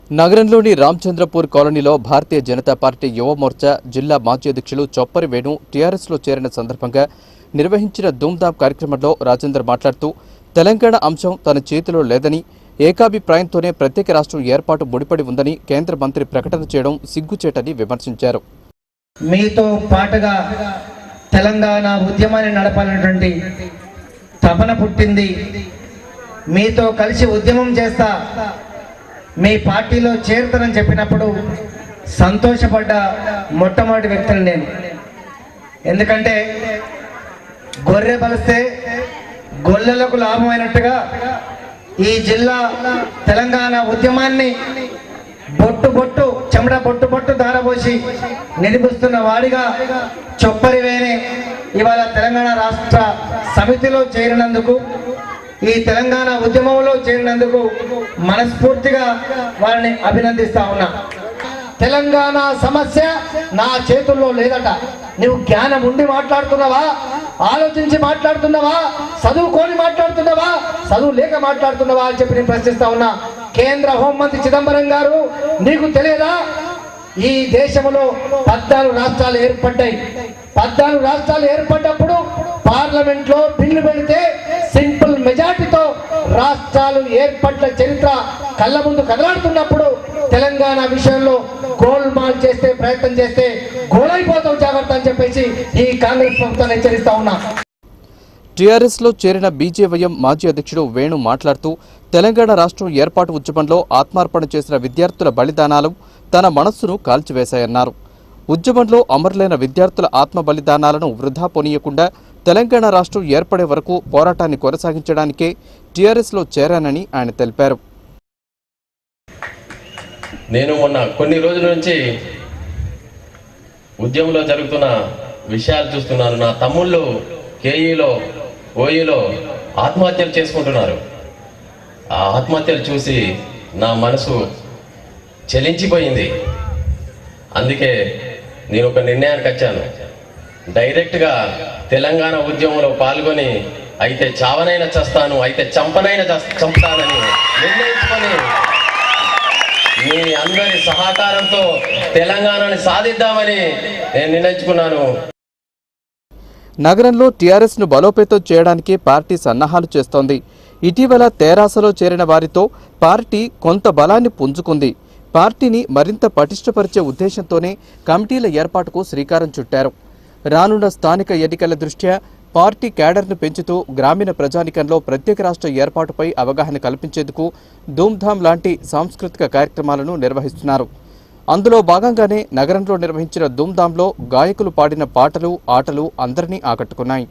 నగరంలోని రామచంద్రపూర్ కాలనీలో భారతీయ జనతా పార్టీ యువ మోర్చా జిల్లా మాజీ అధ్యక్షులు చొప్పరి వేణు టీఆర్ఎస్లో చేరిన సందర్భంగా నిర్వహించిన ధూమ్ధామ్ కార్యక్రమంలో రాజేందర్ మాట్లాడుతూ తెలంగాణ అంశం తన చేతిలో లేదని ఏకాభిప్రాయంతోనే ప్రత్యేక రాష్ట్రం ఏర్పాటు ముడిపడి ఉందని కేంద్ర మంత్రి ప్రకటన చేయడం సిగ్గుచేటని విమర్శించారు. మీతో పాటుగా తెలంగాణ ఉద్యమాన్ని నడపాలనేటువంటి తపన పుట్టింది. మీతో కలిసి ఉద్యమం చేస్తా, మీ పార్టీలో చేరుతానని చెప్పినప్పుడు సంతోషపడ్డ మొట్టమొదటి వ్యక్తిని నేను. ఎందుకంటే గొర్రె బలిస్తే గొల్లలకు లాభమైనట్టుగా ఈ జిల్లా తెలంగాణ ఉద్యమాన్ని బొట్టు చెమట బొట్టు దారబోసి నిలిపిస్తున్న వాడిగా చొప్పరి వేణు ఇవాళ తెలంగాణ రాష్ట్ర సమితిలో చేరినందుకు, ఈ తెలంగాణ ఉద్యమంలో చేరినందుకు మనస్ఫూర్తిగా వారిని అభినందిస్తా ఉన్నా. తెలంగాణ సమస్య నా చేతుల్లో లేదట. నువ్వు జ్ఞానం ఉండి మాట్లాడుతున్నావా, ఆలోచించి మాట్లాడుతున్నావా, చదువుకొని మాట్లాడుతున్నావా, చదువు లేక మాట్లాడుతున్నావా అని చెప్పి నేను ప్రశ్నిస్తా ఉన్నా. కేంద్ర హోంమంత్రి చిదంబరం గారు, నీకు తెలియదా ఈ దేశంలో 14 రాష్ట్రాలు ఏర్పడ్డాయి. 14 రాష్ట్రాలు ఏర్పడ్డప్పుడు పార్లమెంట్ లో బిల్లు పెడితే సింపుల్ మెజార్టీతో రాష్ట్రాలు ఏర్పడ్డ చరిత్ర కళ్ళ ముందు కదలాడుతున్నప్పుడు తెలంగాణ విషయంలో గోల్మాల్ చేస్తే ప్రయత్నం చేస్తే గోలైపోతాం, జాగ్రత్త అని చెప్పేసి ఈ కాంగ్రెస్ ప్రభుత్వాన్ని హెచ్చరిస్తా ఉన్నా. టీఆర్ఎస్లో చేరిన బీజేవైఎం మాజీ అధ్యక్షుడు వేణు మాట్లాడుతూ తెలంగాణ రాష్ట్రం ఏర్పాటు ఉద్యమంలో ఆత్మార్పణ చేసిన విద్యార్థుల బలిదానాలు తన మనస్సును కాల్చివేశాయన్నారు. ఉద్యమంలో అమరులైన విద్యార్థుల ఆత్మ బలిదానాలను వృధా పోనీయకుండా తెలంగాణ రాష్ట్రం ఏర్పడే వరకు పోరాటాన్ని కొనసాగించడానికే టీఆర్ఎస్లో చేరానని ఆయన తెలిపారు. నేను మొన్న కొన్ని రోజుల నుంచి ఉద్యమంలో జరుగుతున్న విషయాలు చూస్తున్నాను. నా తమ్ముళ్ళు కేఈలో ఓఈలో ఆత్మహత్యలు చేసుకుంటున్నారు. ఆ ఆత్మహత్యలు చూసి నా మనసు చలించిపోయింది. అందుకే నేను ఒక నిర్ణయానికి వచ్చాను. డైరెక్ట్గా తెలంగాణ ఉద్యమంలో పాల్గొని అయితే చావనైనా చస్తాను, అయితే చంపనైనా చంపుతానని నిర్ణయించుకొని మీ అందరి సహకారంతో తెలంగాణని సాధిద్దామని నేను నిర్ణయించుకున్నాను. నగరంలో టీఆర్ఎస్ను బలోపేతం చేయడానికి పార్టీ సన్నాహాలు చేస్తోంది. ఇటీవల తెరాసలో చేరిన వారితో పార్టీ కొంత బలాన్ని పుంజుకుంది. పార్టీని మరింత పటిష్టపరిచే ఉద్దేశంతోనే కమిటీల ఏర్పాటుకు శ్రీకారం చుట్టారు. రానున్న స్థానిక ఎన్నికల దృష్ట్యా పార్టీ క్యాడర్ను పెంచుతూ గ్రామీణ ప్రజానికంలో ప్రత్యేక రాష్ట్ర ఏర్పాటుపై అవగాహన కల్పించేందుకు ధూమ్ధామ్ లాంటి సాంస్కృతిక కార్యక్రమాలను నిర్వహిస్తున్నారు. అందులో భాగంగానే నగరంలో నిర్వహించిన ధూమ్ధామ్లో గాయకులు పాడిన పాటలు, ఆటలు అందరినీ ఆకట్టుకున్నాయి.